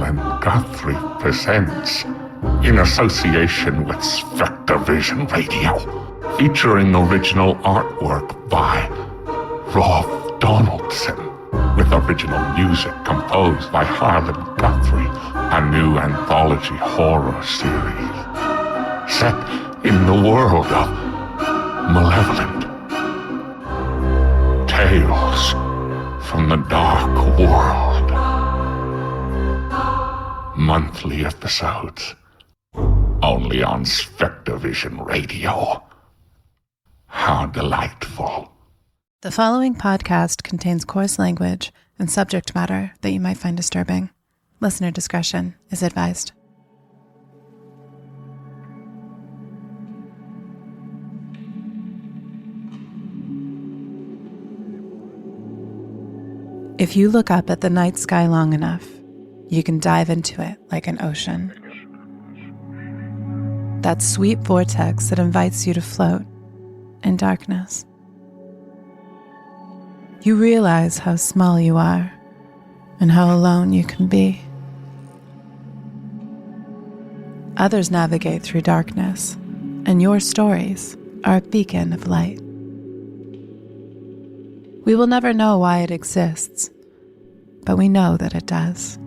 and Guthrie presents, in association with Spectre Vision Radio, featuring original artwork by Rob Donaldson, with original music composed by Harlan Guthrie, a new anthology horror series set in the world of Malevolent Tales from the Dark World. Monthly episodes, only on Spectre Vision Radio. How delightful. The following podcast contains coarse language and subject matter that you might find disturbing. Listener discretion is advised. If you look up at the night sky long enough, you can dive into it like an ocean. That sweet vortex that invites you to float in darkness. You realize how small you are and how alone you can be. Others navigate through darkness, and your stories are a beacon of light. We will never know why it exists, but we know that it does.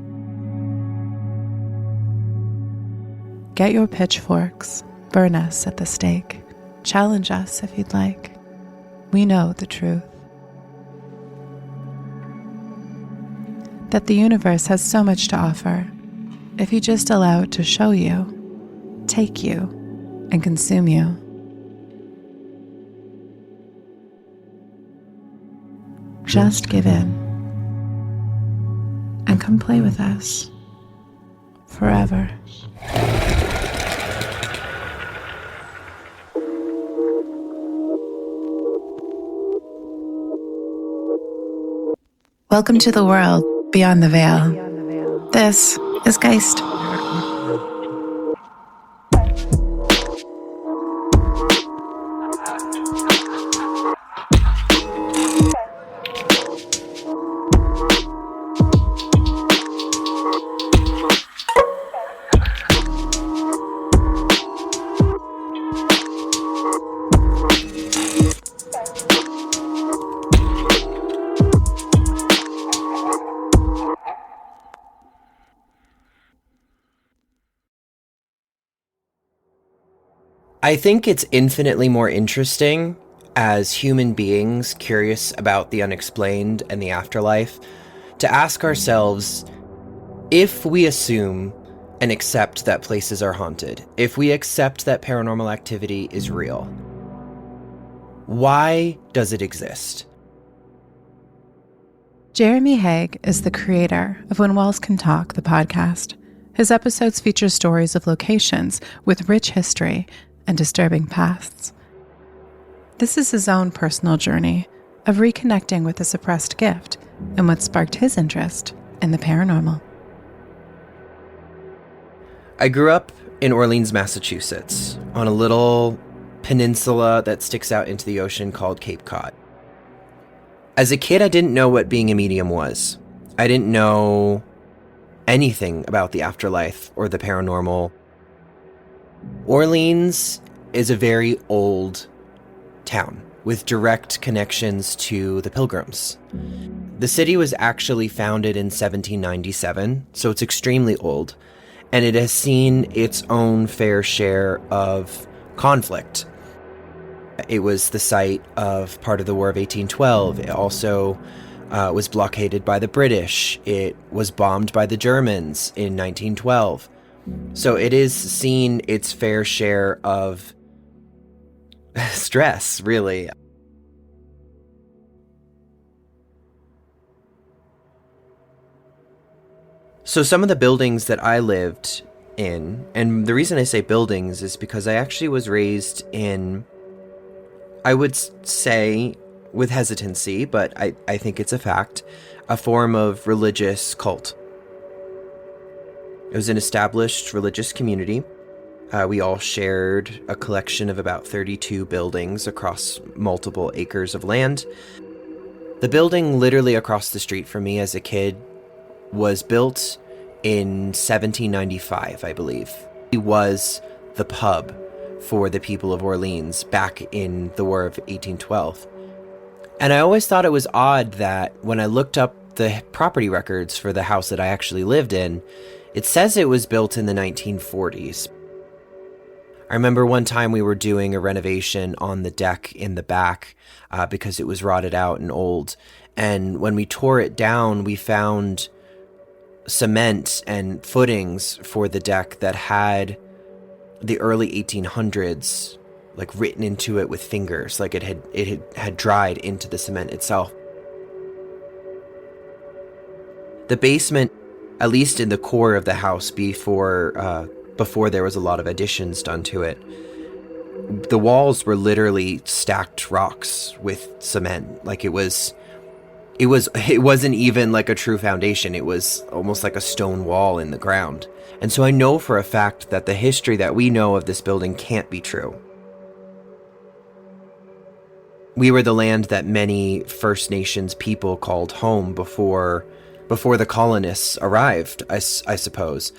Get your pitchforks, burn us at the stake, challenge us if you'd like. We know the truth. That the universe has so much to offer if you just allow it to show you, take you, and consume you. Just give in and come play with us forever. Welcome to the world beyond the veil. This is Geist. I think it's infinitely more interesting as human beings curious about the unexplained and the afterlife to ask ourselves, if we assume and accept that places are haunted, if we accept that paranormal activity is real, why does it exist? Jeremy Haig is the creator of When Walls Can Talk, the podcast. His episodes feature stories of locations with rich history and disturbing pasts. This is his own personal journey of reconnecting with a suppressed gift and what sparked his interest in the paranormal. I grew up in Orleans, Massachusetts, on a little peninsula that sticks out into the ocean called Cape Cod. As a kid, I didn't know what being a medium was. I didn't know anything about the afterlife or the paranormal. Orleans is a very old town with direct connections to the Pilgrims. The city was actually founded in 1797, so it's extremely old, and it has seen its own fair share of conflict. It was the site of part of the War of 1812. It also was blockaded by the British. It was bombed by the Germans in 1912. So it is seen its fair share of stress, really. So some of the buildings that I lived in, and the reason I say buildings is because I actually was raised in, I would say with hesitancy, but I think it's a fact, a form of religious cult. It was an established religious community. We all shared a collection of about 32 buildings across multiple acres of land. The building literally across the street from me as a kid was built in 1795, I believe. It was the pub for the people of Orleans back in the War of 1812. And I always thought it was odd that when I looked up the property records for the house that I actually lived in, it says it was built in the 1940s. I remember one time we were doing a renovation on the deck in the back because it was rotted out and old. And when we tore it down, we found cement and footings for the deck that had the early 1800s like written into it with fingers, like it had dried into the cement itself. The basement, at least in the core of the house before there was a lot of additions done to it, the walls were literally stacked rocks with cement. Like it wasn't even like a true foundation. It was almost like a stone wall in the ground. And so I know for a fact that the history that we know of this building can't be true. We were the land that many First Nations people called home before the colonists arrived, I suppose.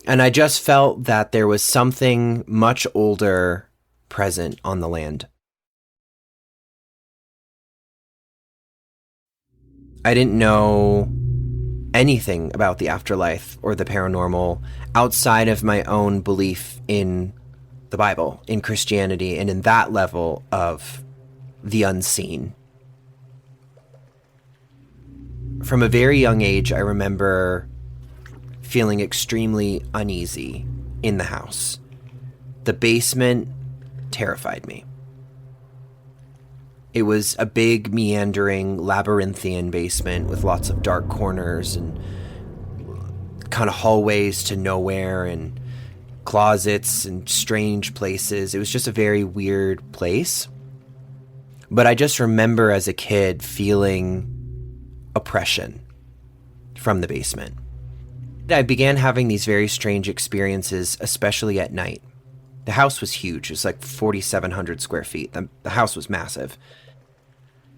And I just felt that there was something much older present on the land. I didn't know anything about the afterlife or the paranormal outside of my own belief in the Bible, in Christianity, and in that level of the unseen. From a very young age, I remember feeling extremely uneasy in the house. The basement terrified me. It was a big, meandering, labyrinthian basement with lots of dark corners and kind of hallways to nowhere and closets and strange places. It was just a very weird place. But I just remember as a kid feeling oppression from the basement. I began having these very strange experiences, especially at night. The house was huge. It was like 4,700 square feet. The house was massive.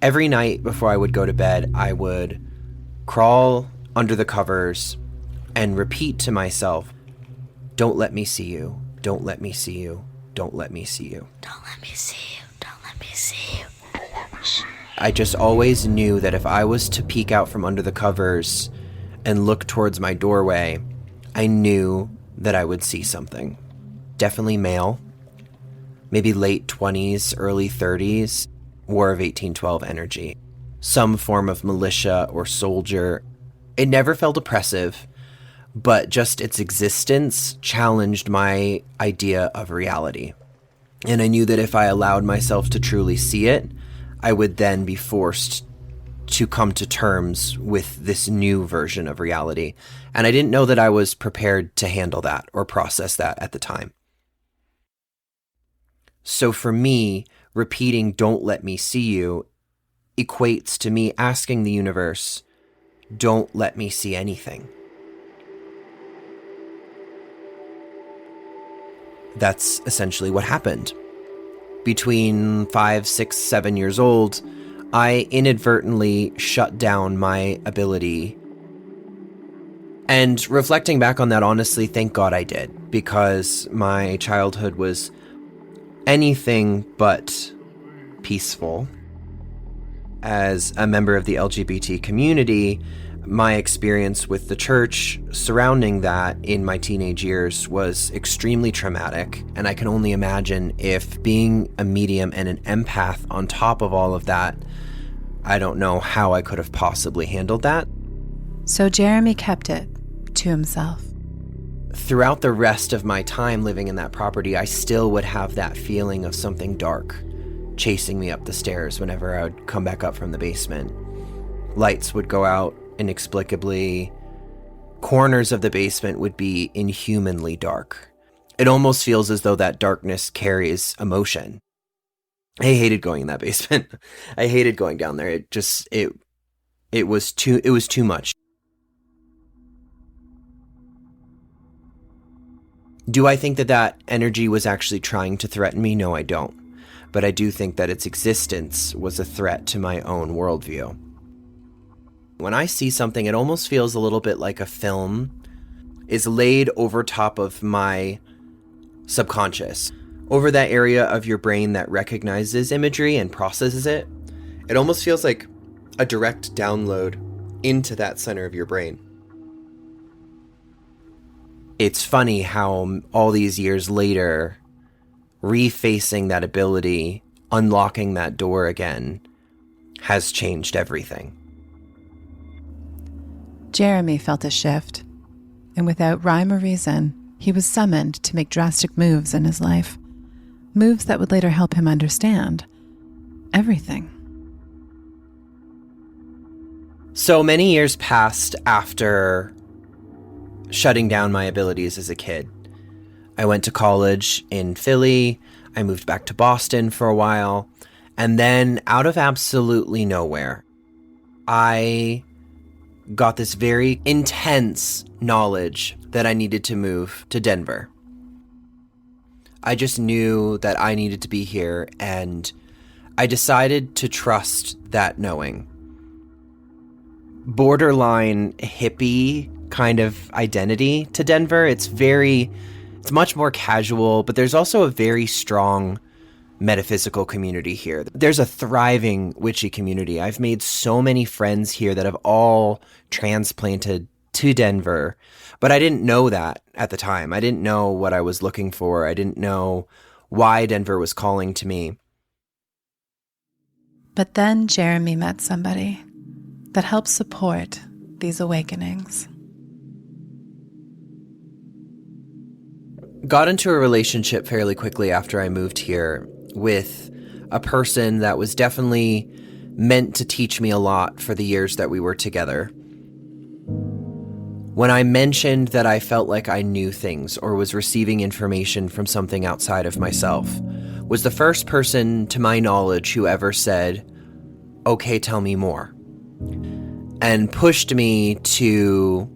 Every night before I would go to bed, I would crawl under the covers and repeat to myself, "Don't let me see you. Don't let me see you. Don't let me see you. Don't let me see you. Don't let me see you." I just always knew that if I was to peek out from under the covers and look towards my doorway, I knew that I would see something. Definitely male, maybe late 20s, early 30s, War of 1812 energy. Some form of militia or soldier. It never felt oppressive, but just its existence challenged my idea of reality. And I knew that if I allowed myself to truly see it, I would then be forced to come to terms with this new version of reality. And I didn't know that I was prepared to handle that or process that at the time. So for me, repeating "don't let me see you" equates to me asking the universe, "Don't let me see anything." That's essentially what happened. Between 5, 6, 7 years old, I inadvertently shut down my ability. And reflecting back on that, honestly, thank God I did, because my childhood was anything but peaceful. As a member of the LGBT community, my experience with the church surrounding that in my teenage years was extremely traumatic, and I can only imagine if being a medium and an empath on top of all of that, I don't know how I could have possibly handled that. So Jeremy kept it to himself. Throughout the rest of my time living in that property, I still would have that feeling of something dark chasing me up the stairs whenever I would come back up from the basement. Lights would go out inexplicably. Corners of the basement would be inhumanly dark. It almost feels as though that darkness carries emotion. I hated going in that basement. I hated going down there. It was too much. Do I think that energy was actually trying to threaten me? No, I don't. But I do think that its existence was a threat to my own worldview. When I see something, it almost feels a little bit like a film is laid over top of my subconscious, over that area of your brain that recognizes imagery and processes it. It almost feels like a direct download into that center of your brain. It's funny how all these years later, refacing that ability, unlocking that door again, has changed everything. Jeremy felt a shift, and without rhyme or reason, he was summoned to make drastic moves in his life. Moves that would later help him understand everything. So many years passed after shutting down my abilities as a kid. I went to college in Philly. I moved back to Boston for a while. And then out of absolutely nowhere, I got this very intense knowledge that I needed to move to Denver. I just knew that I needed to be here, and I decided to trust that knowing. Borderline hippie kind of identity to Denver. It's much more casual, but there's also a very strong metaphysical community here. There's a thriving witchy community. I've made so many friends here that have all transplanted to Denver, but I didn't know that at the time. I didn't know what I was looking for. I didn't know why Denver was calling to me. But then Jeremy met somebody that helped support these awakenings. Got into a relationship fairly quickly after I moved here with a person that was definitely meant to teach me a lot for the years that we were together. When I mentioned that I felt like I knew things or was receiving information from something outside of myself, was the first person to my knowledge who ever said, "Okay, tell me more," and pushed me to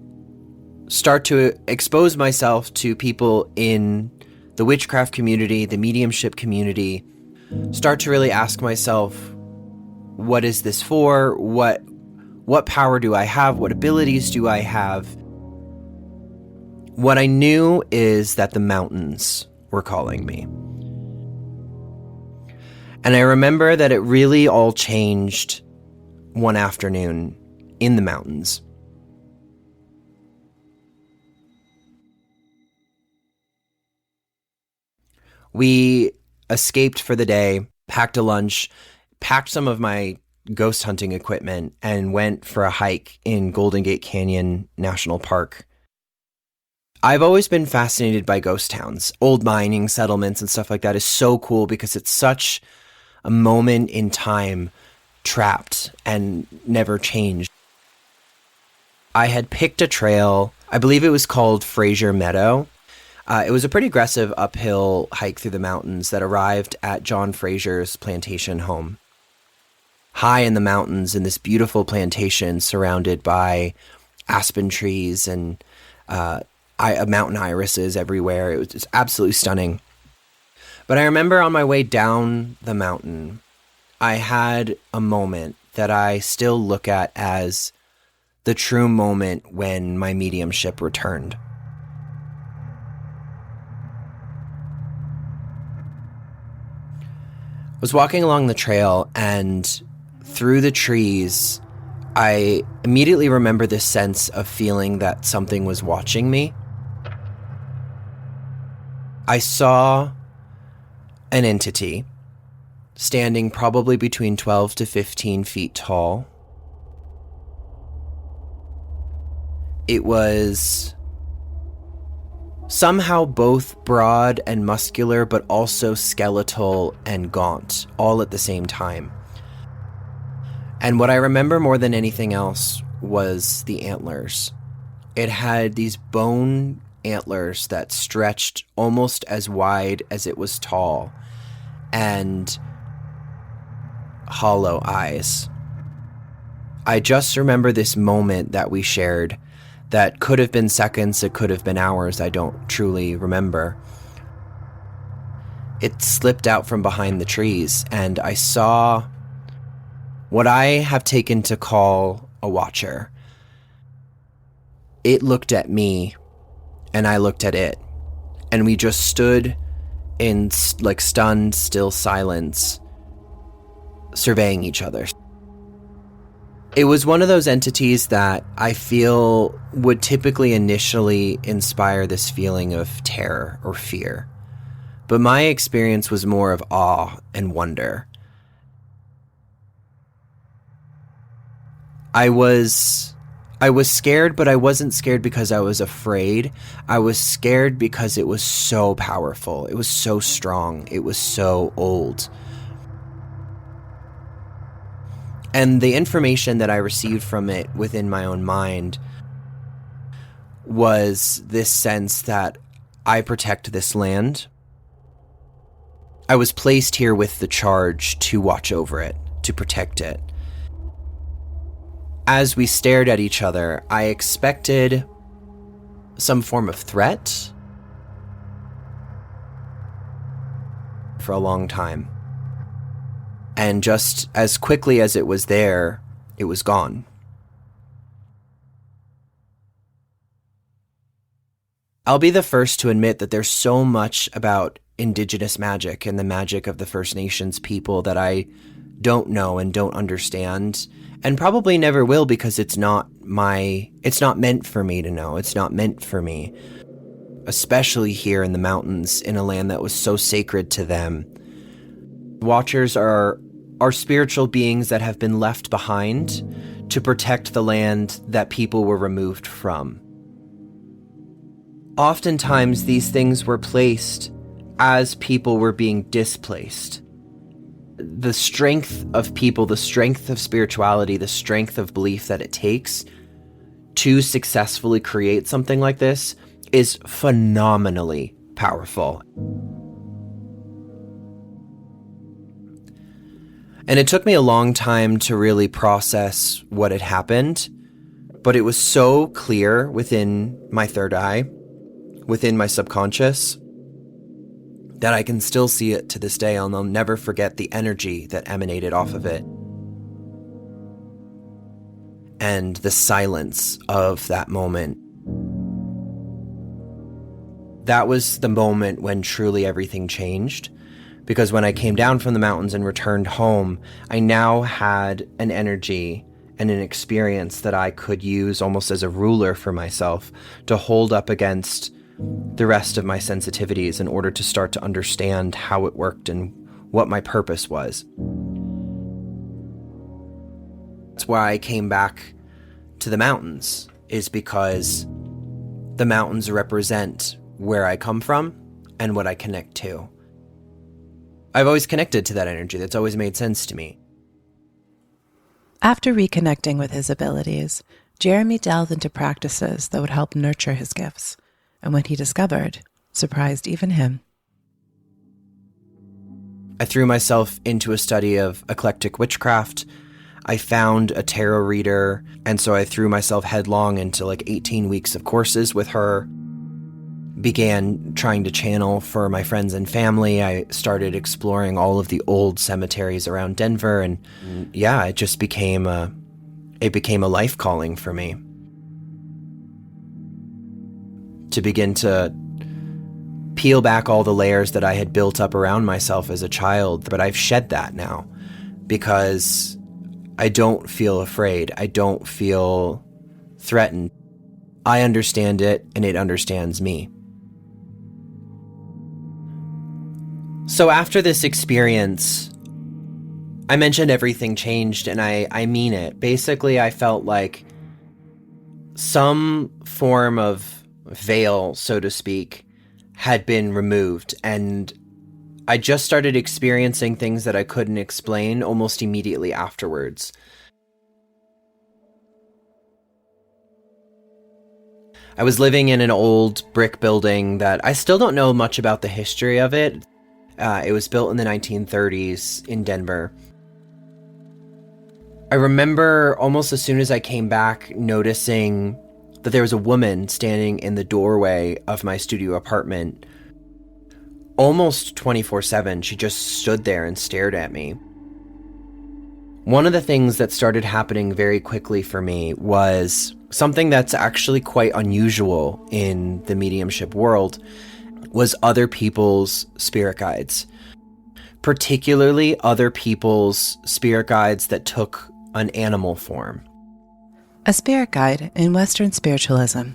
start to expose myself to people in the witchcraft community, the mediumship community, start to really ask myself, what is this for? What power do I have? What abilities do I have? What I knew is that the mountains were calling me. And I remember that it really all changed one afternoon in the mountains. We escaped for the day, packed a lunch, packed some of my ghost hunting equipment, and went for a hike in Golden Gate Canyon National Park. I've always been fascinated by ghost towns. Old mining settlements and stuff like that is so cool because it's such a moment in time, trapped and never changed. I had picked a trail, I believe it was called Fraser Meadow. It was a pretty aggressive uphill hike through the mountains that arrived at John Fraser's plantation home. High in the mountains in this beautiful plantation surrounded by aspen trees and mountain irises everywhere. It was just absolutely stunning. But I remember on my way down the mountain, I had a moment that I still look at as the true moment when my mediumship returned. I was walking along the trail, and through the trees, I immediately remember this sense of feeling that something was watching me. I saw an entity standing probably between 12 to 15 feet tall. It was somehow both broad and muscular, but also skeletal and gaunt, all at the same time. And what I remember more than anything else was the antlers. It had these bone antlers that stretched almost as wide as it was tall, and hollow eyes. I just remember this moment that we shared that could have been seconds, it could have been hours, I don't truly remember. It slipped out from behind the trees, and I saw what I have taken to call a watcher. It looked at me and I looked at it. And we just stood in like stunned, still silence, surveying each other. It was one of those entities that I feel would typically initially inspire this feeling of terror or fear. But my experience was more of awe and wonder. I was scared, but I wasn't scared because I was afraid. I was scared because it was so powerful. It was so strong. It was so old. And the information that I received from it within my own mind was this sense that I protect this land. I was placed here with the charge to watch over it, to protect it. As we stared at each other, I expected some form of threat for a long time. And just as quickly as it was there, it was gone. I'll be the first to admit that there's so much about indigenous magic and the magic of the First Nations people that I don't know and don't understand, and probably never will, because it's not meant for me to know. It's not meant for me, especially here in the mountains, in a land that was so sacred to them. Watchers are spiritual beings that have been left behind to protect the land that people were removed from. Oftentimes, these things were placed as people were being displaced. The strength of people, the strength of spirituality, the strength of belief that it takes to successfully create something like this is phenomenally powerful. And it took me a long time to really process what had happened, but it was so clear within my third eye, within my subconscious, that I can still see it to this day, and I'll never forget the energy that emanated off of it. And the silence of that moment. That was the moment when truly everything changed. Because when I came down from the mountains and returned home, I now had an energy and an experience that I could use almost as a ruler for myself to hold up against the rest of my sensitivities in order to start to understand how it worked and what my purpose was. That's why I came back to the mountains, is because the mountains represent where I come from and what I connect to. I've always connected to that energy. That's always made sense to me. After reconnecting with his abilities, Jeremy delved into practices that would help nurture his gifts, and what he discovered surprised even him. I threw myself into a study of eclectic witchcraft. I found a tarot reader, and so I threw myself headlong into like 18 weeks of courses with her. Began trying to channel for my friends and family. I started exploring all of the old cemeteries around Denver, and yeah, it just became a life calling for me. To begin to peel back all the layers that I had built up around myself as a child, but I've shed that now because I don't feel afraid. I don't feel threatened. I understand it, and it understands me. So after this experience, I mentioned everything changed, and I mean it. Basically, I felt like some form of veil, so to speak, had been removed, and I just started experiencing things that I couldn't explain almost immediately afterwards. I was living in an old brick building that I still don't know much about the history of it. It was built in the 1930s in Denver. I remember almost as soon as I came back noticing that there was a woman standing in the doorway of my studio apartment almost 24/7. She just stood there and stared at me. One of the things that started happening very quickly for me was Something that's actually quite unusual in the mediumship world was other people's spirit guides, particularly other people's spirit guides that took an animal form. A spirit guide in Western spiritualism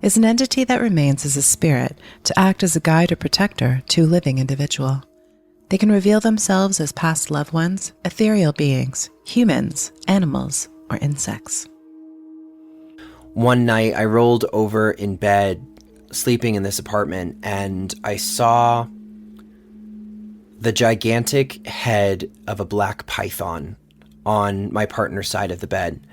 is an entity that remains as a spirit to act as a guide or protector to a living individual. They can reveal themselves as past loved ones, ethereal beings, humans, animals, or insects. One night I rolled over in bed, sleeping in this apartment, and I saw the gigantic head of a black python on my partner's side of the bed.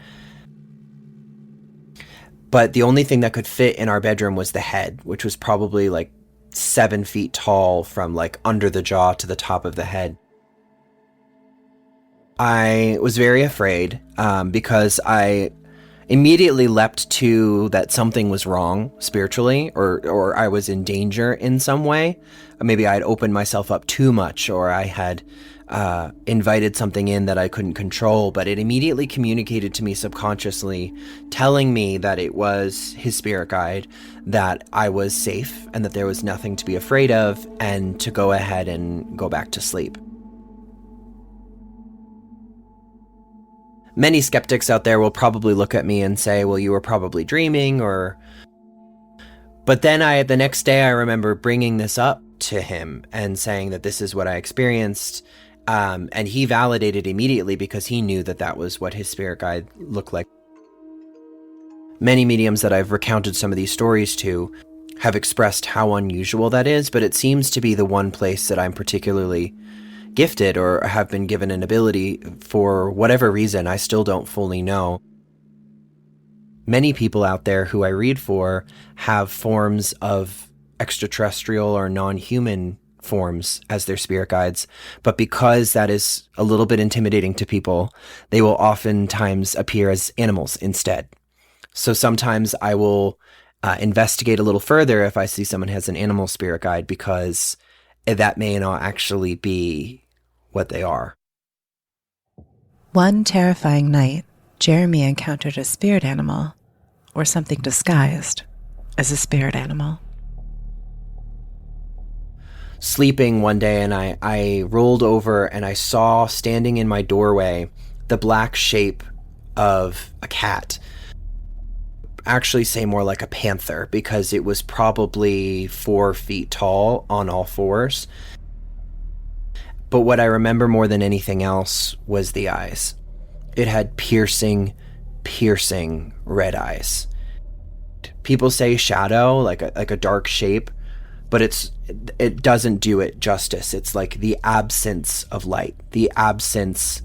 But the only thing that could fit in our bedroom was the head, which was probably like 7 feet tall from like under the jaw to the top of the head. I was very afraid because I immediately leapt to that something was wrong spiritually, or I was in danger in some way. Maybe I had opened myself up too much, or I had invited something in that I couldn't control, but it immediately communicated to me subconsciously, telling me that it was his spirit guide, that I was safe and that there was nothing to be afraid of, and to go ahead and go back to sleep. Many skeptics out there will probably look at me and say, well, you were probably dreaming, or... But then the next day I remember bringing this up to him and saying that this is what I experienced. And he validated immediately because he knew that that was what his spirit guide looked like. Many mediums that I've recounted some of these stories to have expressed how unusual that is, but it seems to be the one place that I'm particularly gifted or have been given an ability for whatever reason. I still don't fully know. Many people out there who I read for have forms of extraterrestrial or non-human forms as their spirit guides, but because that is a little bit intimidating to people, they will oftentimes appear as animals instead. So sometimes I will investigate a little further if I see someone has an animal spirit guide, because that may not actually be what they are. One terrifying night, Jeremy encountered a spirit animal, or something disguised as a spirit animal. Sleeping one day, and I rolled over and I saw standing in my doorway the black shape of a cat. Actually say more like a panther, because it was probably 4 feet tall on all fours. But what I remember more than anything else was the eyes. It had piercing red eyes. People say shadow, like a dark shape, but it doesn't do it justice. It's like the absence of light, the absence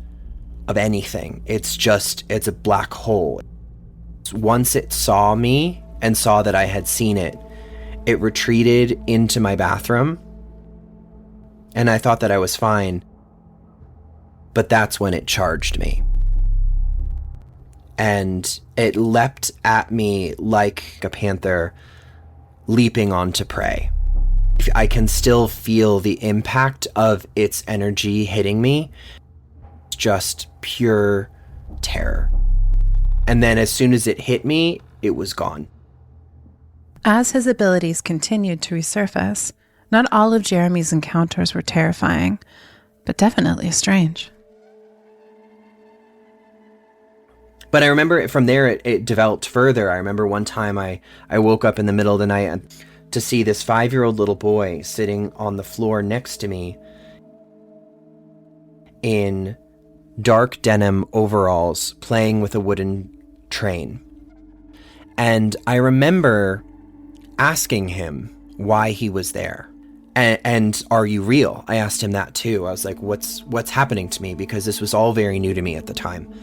of anything. It's a black hole. Once it saw me and saw that I had seen it, it retreated into my bathroom, and I thought that I was fine, but that's when it charged me. And it leapt at me like a panther leaping onto prey. I can still feel the impact of its energy hitting me. It's just pure terror. And then as soon as it hit me, it was gone. As his abilities continued to resurface, not all of Jeremy's encounters were terrifying, but definitely strange. But I remember from there, it developed further. I remember one time I woke up in the middle of the night to see this 5-year-old little boy sitting on the floor next to me in dark denim overalls, playing with a wooden train. And I remember asking him why he was there. And are you real? I asked him that too. I was like, what's happening to me? Because this was all very new to me at the time.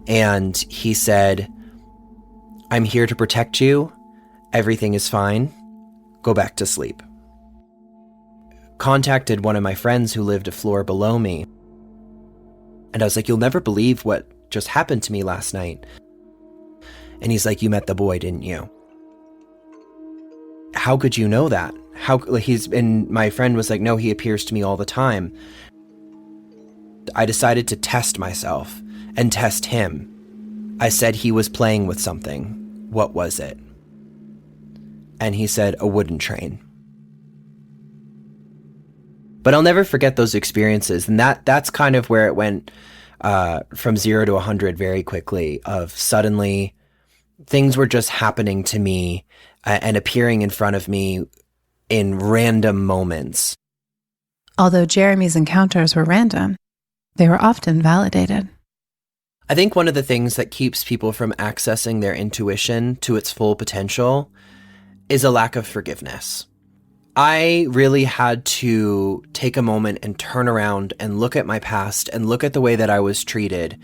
And he said, I'm here to protect you. Everything is fine. Go back to sleep. Contacted one of my friends who lived a floor below me. And I was like, you'll never believe what just happened to me last night. And he's like, you met the boy, didn't you? How could you know that? And my friend was like, no, he appears to me all the time. I decided to test myself and test him. I said he was playing with something. What was it? And he said, a wooden train. But I'll never forget those experiences. And that's kind of where it went from 0 to 100 very quickly, of suddenly things were just happening to me and appearing in front of me in random moments. Although Jeremy's encounters were random, they were often validated. I think one of the things that keeps people from accessing their intuition to its full potential is a lack of forgiveness. I really had to take a moment and turn around and look at my past and look at the way that I was treated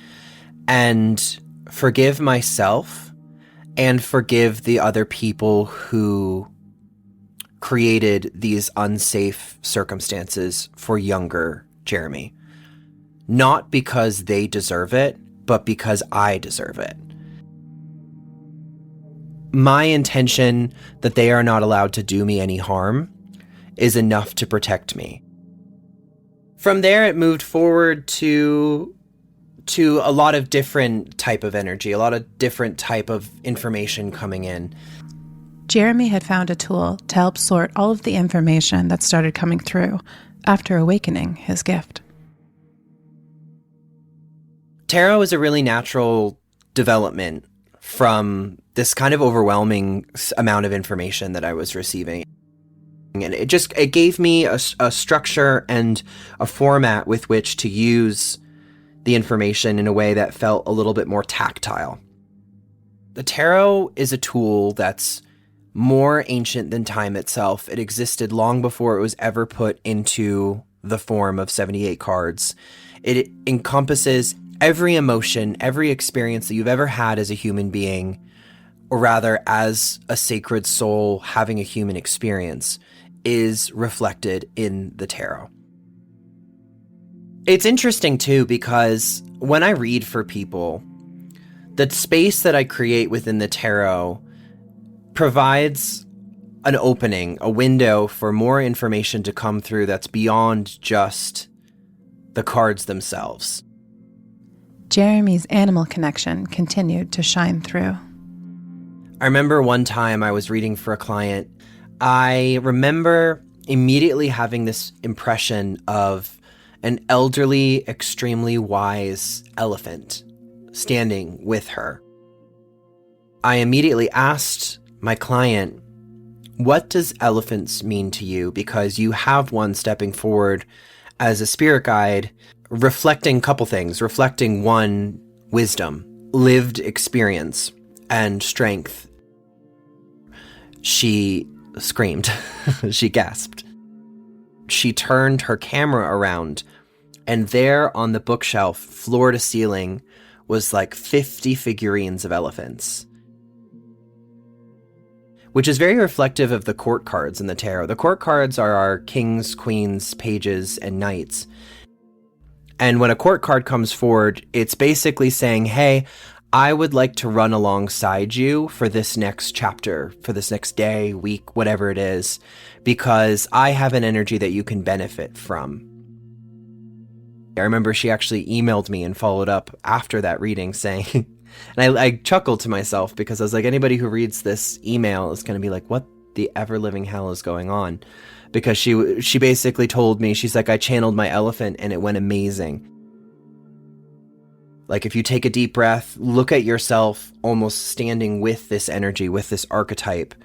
and forgive myself and forgive the other people who created these unsafe circumstances for younger Jeremy. Not because they deserve it, but because I deserve it. My intention that they are not allowed to do me any harm is enough to protect me. From there, it moved forward to a lot of different type of energy, a lot of different type of information coming in. Jeremy had found a tool to help sort all of the information that started coming through after awakening his gift. Tarot is a really natural development from this kind of overwhelming amount of information that I was receiving. And it gave me a structure and a format with which to use the information in a way that felt a little bit more tactile. The tarot is a tool that's more ancient than time itself. It existed long before it was ever put into the form of 78 cards. It encompasses every emotion, every experience that you've ever had as a human being, or rather as a sacred soul having a human experience, is reflected in the tarot. It's interesting too, because when I read for people, the space that I create within the tarot provides an opening, a window for more information to come through that's beyond just the cards themselves. Jeremy's animal connection continued to shine through. I remember one time I was reading for a client. I remember immediately having this impression of an elderly, extremely wise elephant standing with her. I immediately asked my client, what does elephants mean to you? Because you have one stepping forward as a spirit guide, reflecting a couple things, reflecting one, wisdom, lived experience, and strength. She screamed. She gasped. She turned her camera around, and there on the bookshelf, floor to ceiling, was like 50 figurines of elephants. Which is very reflective of the court cards in the tarot. The court cards are our kings, queens, pages, and knights. And when a court card comes forward, it's basically saying, hey, I would like to run alongside you for this next chapter, for this next day, week, whatever it is, because I have an energy that you can benefit from. I remember she actually emailed me and followed up after that reading saying, and I chuckled to myself because I was like, anybody who reads this email is going to be like, what the ever living hell is going on? Because she basically told me, she's like, I channeled my elephant and it went amazing. Like, if you take a deep breath, look at yourself almost standing with this energy, with this archetype,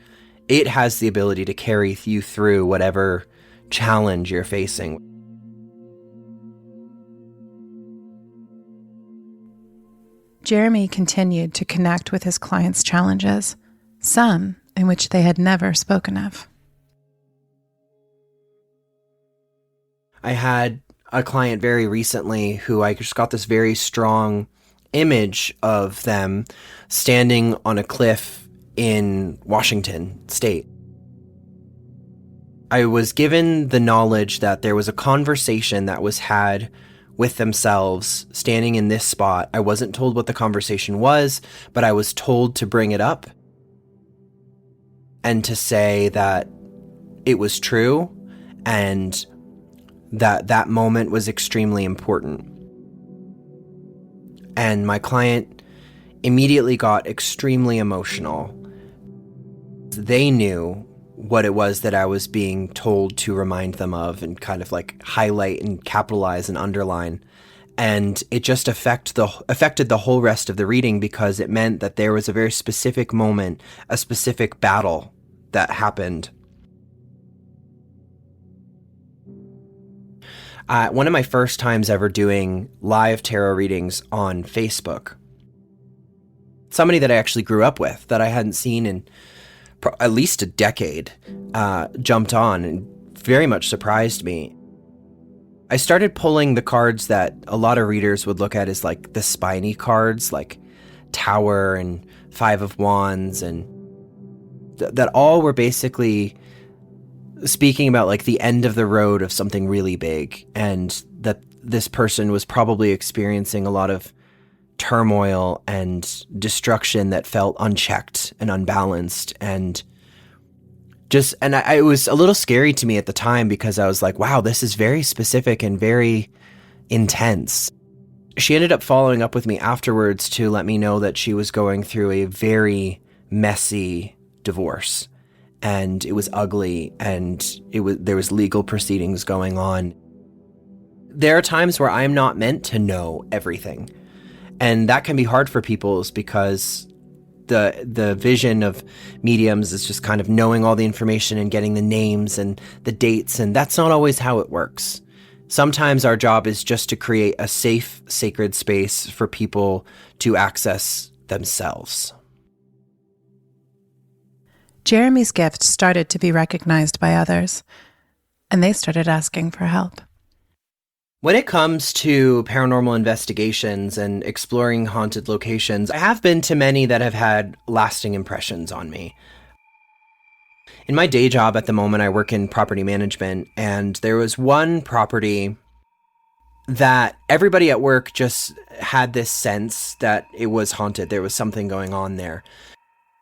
it has the ability to carry you through whatever challenge you're facing. Jeremy continued to connect with his clients' challenges, some in which they had never spoken of. I had a client very recently who I just got this very strong image of them standing on a cliff in Washington State. I was given the knowledge that there was a conversation that was had with themselves standing in this spot. I wasn't told what the conversation was, but I was told to bring it up and to say that it was true and that moment was extremely important. And my client immediately got extremely emotional. They knew what it was that I was being told to remind them of and kind of like highlight and capitalize and underline. And it just affected the whole rest of the reading, because it meant that there was a very specific moment, a specific battle that happened. One of my first times ever doing live tarot readings on Facebook, somebody that I actually grew up with, that I hadn't seen in at least a decade, jumped on and very much surprised me. I started pulling the cards that a lot of readers would look at as like the spiny cards, like Tower and Five of Wands, and that all were basically speaking about like the end of the road of something really big, and that this person was probably experiencing a lot of turmoil and destruction that felt unchecked and unbalanced, and it was a little scary to me at the time, because I was like, wow, this is very specific and very intense. She ended up following up with me afterwards to let me know that she was going through a very messy divorce, and it was ugly, and there was legal proceedings going on. There are times where I'm not meant to know everything. And that can be hard for people, because the vision of mediums is just kind of knowing all the information and getting the names and the dates, and that's not always how it works. Sometimes our job is just to create a safe, sacred space for people to access themselves. Jeremy's gift started to be recognized by others, and they started asking for help. When it comes to paranormal investigations and exploring haunted locations, I have been to many that have had lasting impressions on me. In my day job at the moment, I work in property management, and there was one property that everybody at work just had this sense that it was haunted. There was something going on there.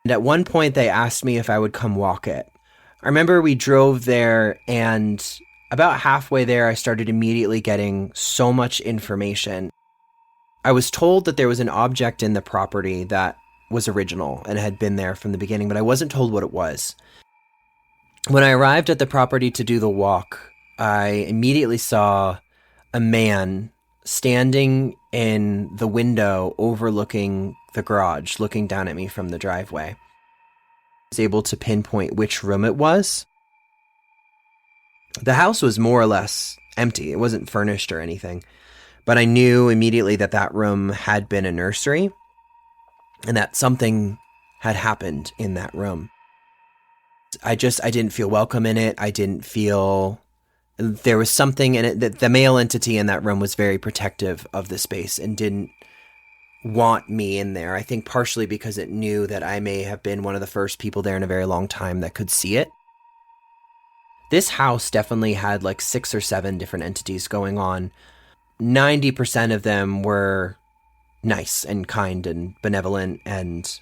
And at one point, they asked me if I would come walk it. I remember we drove there, and about halfway there, I started immediately getting so much information. I was told that there was an object in the property that was original and had been there from the beginning, but I wasn't told what it was. When I arrived at the property to do the walk, I immediately saw a man standing in the window overlooking the garage, looking down at me from the driveway. I was able to pinpoint which room it was. The house was more or less empty. It wasn't furnished or anything, but I knew immediately that that room had been a nursery and that something had happened in that room. I didn't feel welcome in it. I didn't feel there was something in it that the male entity in that room was very protective of the space and didn't want me in there. I think partially because it knew that I may have been one of the first people there in a very long time that could see it. This house definitely had like 6 or 7 different entities going on. 90% of them were nice and kind and benevolent, and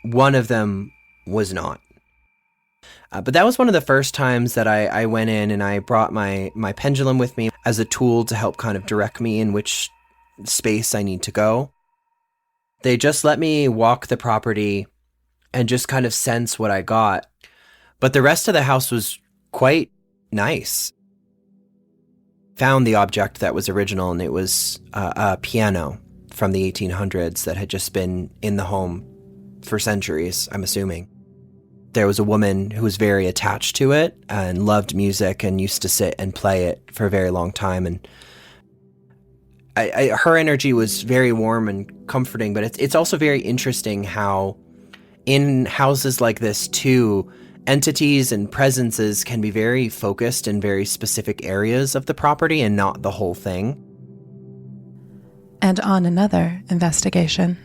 one of them was not. But that was one of the first times that I went in, and I brought my pendulum with me as a tool to help kind of direct me in which space I need to go. They just let me walk the property and just kind of sense what I got. But the rest of the house was quite nice. Found the object that was original, and it was a piano from the 1800s that had just been in the home for centuries, I'm assuming. There was a woman who was very attached to it and loved music and used to sit and play it for a very long time. And her energy was very warm and comforting, but it's also very interesting how in houses like this too, entities and presences can be very focused in very specific areas of the property and not the whole thing. And on another investigation,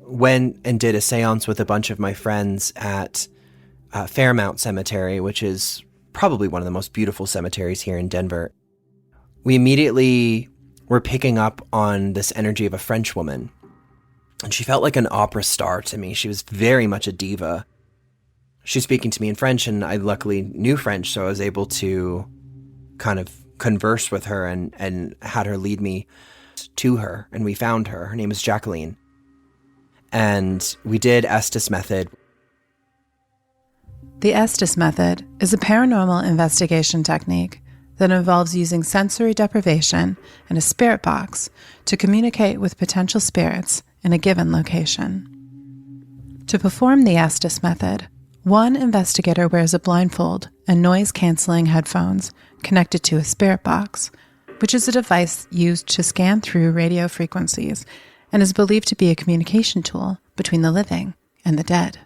went and did a seance with a bunch of my friends at Fairmount Cemetery, which is probably one of the most beautiful cemeteries here in Denver. We immediately were picking up on this energy of a French woman, and she felt like an opera star to me. She was very much a diva. She was speaking to me in French, and I luckily knew French, so I was able to kind of converse with her and had her lead me to her, and we found her. Her name is Jacqueline. and we did Estes method. The Estes method is a paranormal investigation technique that involves using sensory deprivation and a spirit box to communicate with potential spirits in a given location. To perform the Estes method, one investigator wears a blindfold and noise-canceling headphones connected to a spirit box, which is a device used to scan through radio frequencies and is believed to be a communication tool between the living and the dead.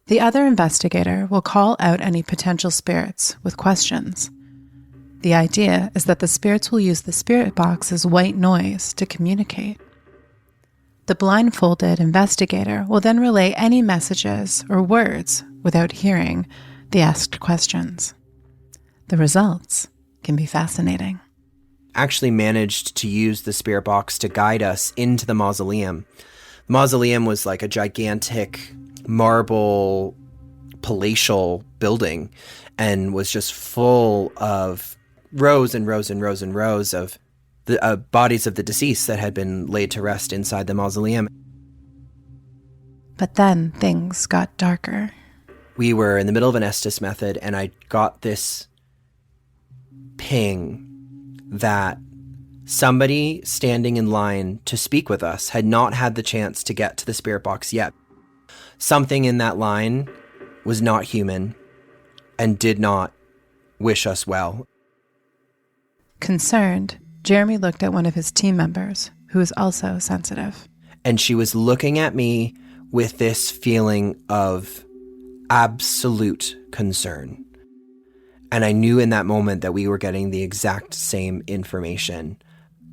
The other investigator will call out any potential spirits with questions. The idea is that the spirits will use the spirit box's white noise to communicate. The blindfolded investigator will then relay any messages or words without hearing the asked questions. The results can be fascinating. Actually managed to use the spirit box to guide us into the mausoleum. The mausoleum was like a gigantic marble palatial building and was just full of rows and rows and rows and rows of the bodies of the deceased that had been laid to rest inside the mausoleum. But then things got darker. We were in the middle of an Estes method, and I got this ping that somebody standing in line to speak with us had not had the chance to get to the spirit box yet. Something in that line was not human and did not wish us well. Concerned, Jeremy looked at one of his team members, who was also sensitive. And she was looking at me with this feeling of absolute concern. And I knew in that moment that we were getting the exact same information.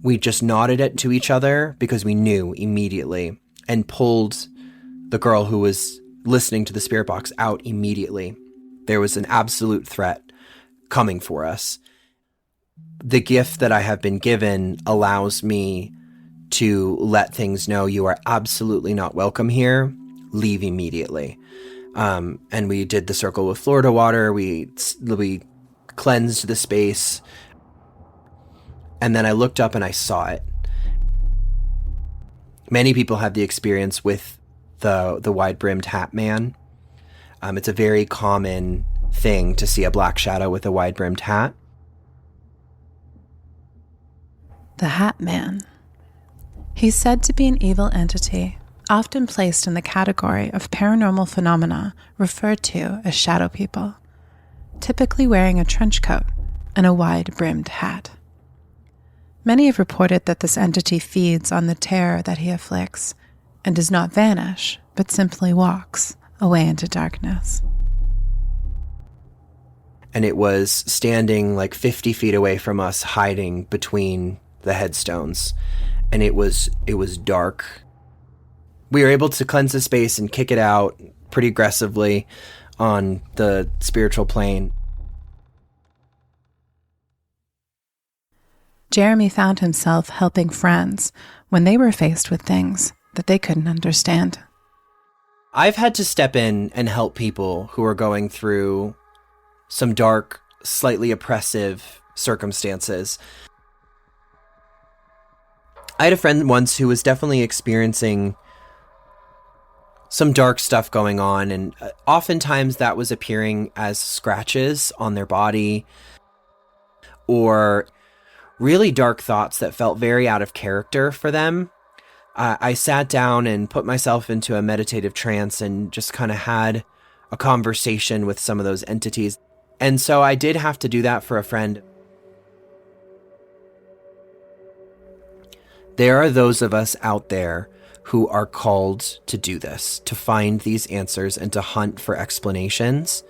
We just nodded it to each other because we knew immediately and pulled the girl who was listening to the spirit box out immediately. There was an absolute threat coming for us. The gift that I have been given allows me to let things know you are absolutely not welcome here. Leave immediately. And we did the circle with Florida water. We cleansed the space. And then I looked up and I saw it. Many people have the experience with the wide-brimmed hat man. It's a very common thing to see a black shadow with a wide-brimmed hat. The Hat Man. He's said to be an evil entity, often placed in the category of paranormal phenomena referred to as shadow people, typically wearing a trench coat and a wide-brimmed hat. Many have reported that this entity feeds on the terror that he afflicts and does not vanish, but simply walks away into darkness. And it was standing like 50 feet away from us, hiding between the headstones. And it was dark. We were able to cleanse the space and kick it out pretty aggressively on the spiritual plane. Jeremy found himself helping friends when they were faced with things that they couldn't understand. I've had to step in and help people who are going through some dark, slightly oppressive circumstances. I had a friend once who was definitely experiencing some dark stuff going on, and oftentimes that was appearing as scratches on their body or really dark thoughts that felt very out of character for them. I sat down and put myself into a meditative trance and just kind of had a conversation with some of those entities. And so I did have to do that for a friend. There are those of us out there who are called to do this, to find these answers and to hunt for explanations.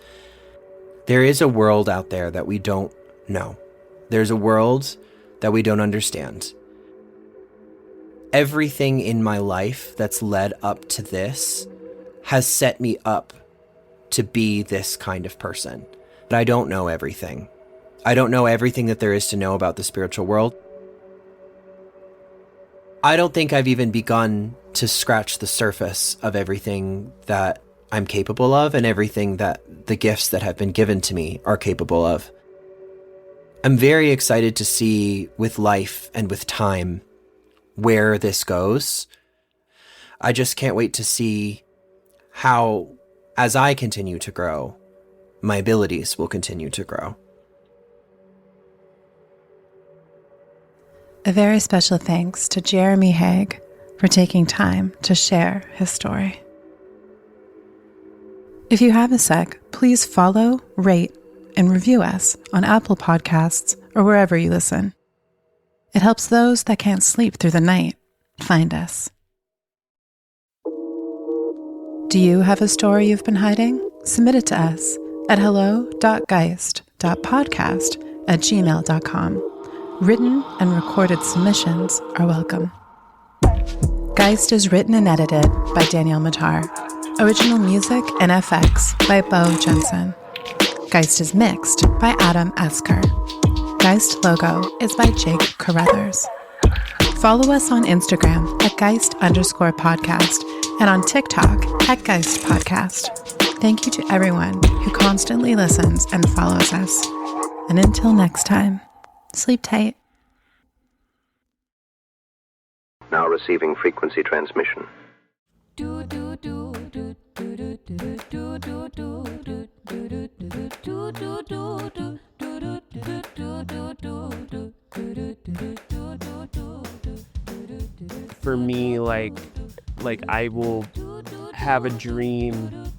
There is a world out there that we don't know. There's a world that we don't understand. Everything in my life that's led up to this has set me up to be this kind of person. But I don't know everything. I don't know everything that there is to know about the spiritual world. I don't think I've even begun to scratch the surface of everything that I'm capable of and everything that the gifts that have been given to me are capable of. I'm very excited to see with life and with time where this goes. I just can't wait to see how, as I continue to grow, my abilities will continue to grow. A very special thanks to Jeremy Haig for taking time to share his story. If you have a sec, please follow, rate, and review us on Apple Podcasts or wherever you listen. It helps those that can't sleep through the night find us. Do you have a story you've been hiding? Submit it to us at hello.geist.podcast@gmail.com. Written and recorded submissions are welcome. Geist is written and edited by Danielle Matar. Original music and FX by Beau, Jensen. Geist is mixed by Adam Esker. Geist logo is by Jake Carruthers. Follow us on Instagram at Geist_podcast and on TikTok at Geist Podcast. Thank you to everyone who constantly listens and follows us. And until next time, sleep tight. Now receiving frequency transmission. For me, like I will have a dream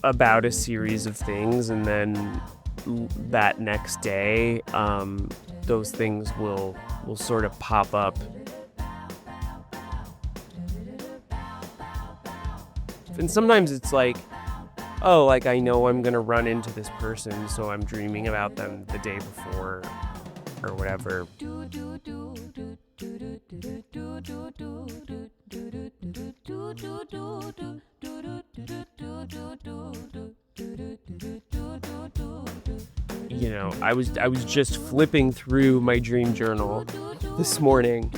about a series of things, and then that next day, those things will sort of pop up. And sometimes it's like, oh, like I know I'm gonna run into this person, so I'm dreaming about them the day before or whatever. You know, I was just flipping through my dream journal this morning,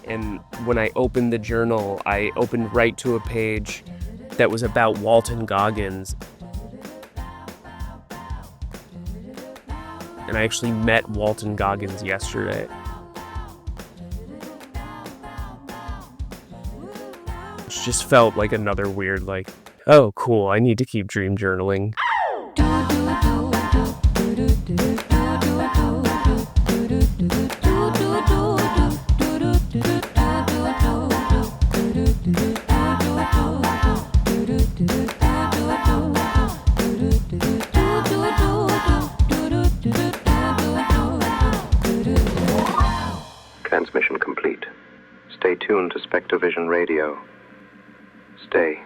and when I opened the journal, I opened right to a page that was about Walton Goggins. And I actually met Walton Goggins yesterday. Which just felt like another weird, like, oh, cool, I need to keep dream journaling. Transmission complete. Stay tuned to Spectrovision Radio. Stay.